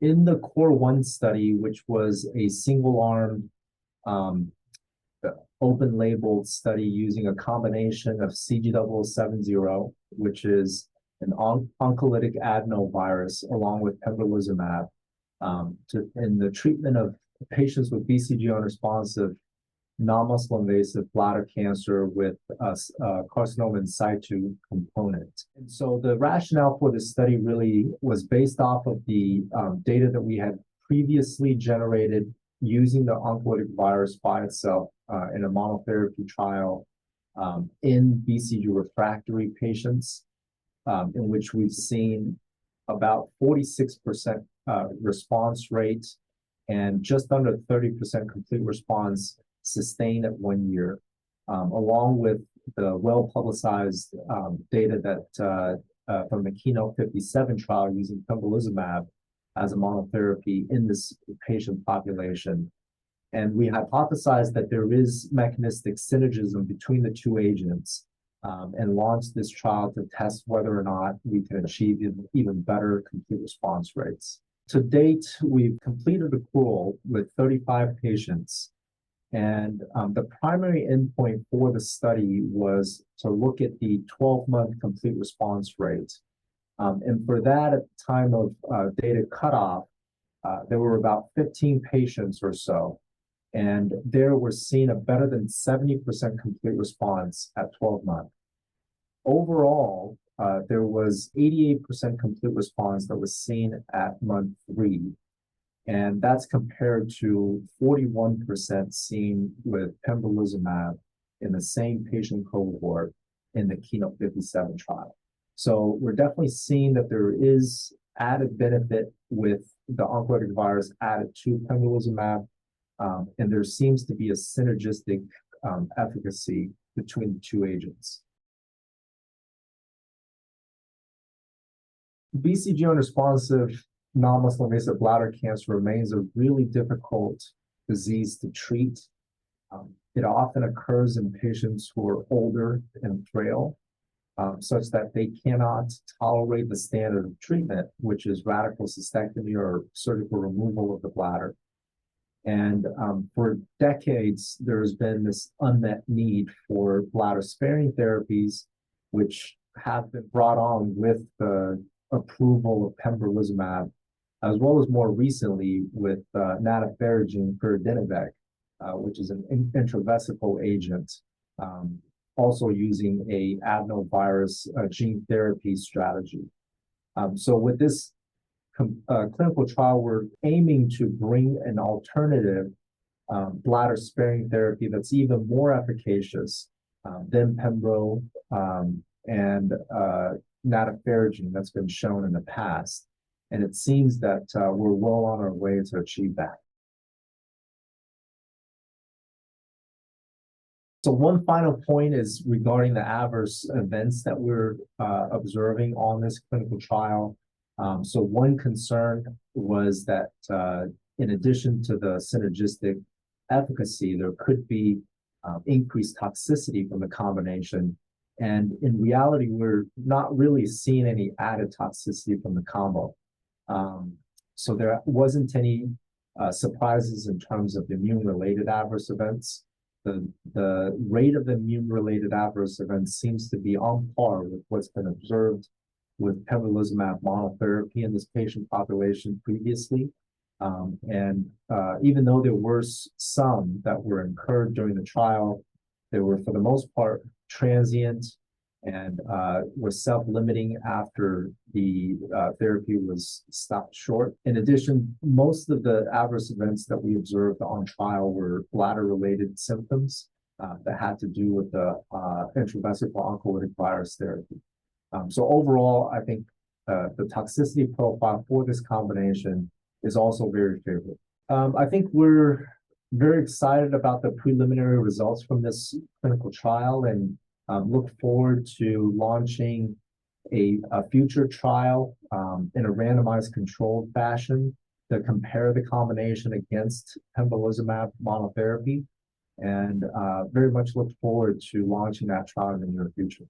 In the Core 1 study, which was a single-arm um, open-label study using a combination of CG0070, which is an oncolytic adenovirus, along with pembrolizumab, in the treatment of patients with BCG-unresponsive non-muscle invasive bladder cancer with carcinoma in situ component. And so the rationale for this study really was based off of the data that we had previously generated using the oncolytic virus by itself in a monotherapy trial in BCG refractory patients, in which we've seen about 46% response rate and just under 30% complete response sustained at 1 year, along with the well-publicized data that from the KEYNOTE-57 trial using pembrolizumab as a monotherapy in this patient population. And we hypothesized that there is mechanistic synergism between the two agents, and launched this trial to test whether or not we can achieve even better complete response rates. To date, we've completed accrual with 35 patients. And the primary endpoint for the study was to look at the 12-month complete response rate. And for that, at the time of data cutoff, there were about 15 patients or so. And there we're seeing a better than 70% complete response at 12 months. Overall, there was 88% complete response that was seen at month 3. And that's compared to 41% seen with pembrolizumab in the same patient cohort in the KEYNOTE-57 trial. So we're definitely seeing that there is added benefit with the oncolytic virus added to pembrolizumab, and there seems to be a synergistic efficacy between the two agents. BCG-unresponsive non-muscle invasive bladder cancer remains a really difficult disease to treat. It often occurs in patients who are older and frail, such that they cannot tolerate the standard of treatment, which is radical cystectomy or surgical removal of the bladder. And for decades, there's been this unmet need for bladder-sparing therapies, which have been brought on with the approval of pembrolizumab, as well as more recently with nadofaragene firadenovec, which is an intravesical agent, also using a adenovirus gene therapy strategy. So with this clinical trial, we're aiming to bring an alternative bladder-sparing therapy that's even more efficacious than pembro and nadofaragene that's been shown in the past. And it seems that we're well on our way to achieve that. So one final point is regarding the adverse events that we're observing on this clinical trial. So one concern was that in addition to the synergistic efficacy, there could be increased toxicity from the combination. And in reality, we're not really seeing any added toxicity from the combo. So there wasn't any surprises in terms of immune-related adverse events. The rate of immune-related adverse events seems to be on par with what's been observed with pembrolizumab monotherapy in this patient population previously. Even though there were some that were incurred during the trial, they were for the most part transient and were self-limiting after the therapy was stopped short. In addition, most of the adverse events that we observed on trial were bladder-related symptoms that had to do with the intravesical oncolytic virus therapy. So overall, I think the toxicity profile for this combination is also very favorable. I think we're very excited about the preliminary results from this clinical trial and look forward to launching a future trial in a randomized controlled fashion to compare the combination against pembrolizumab monotherapy, and very much look forward to launching that trial in the near future.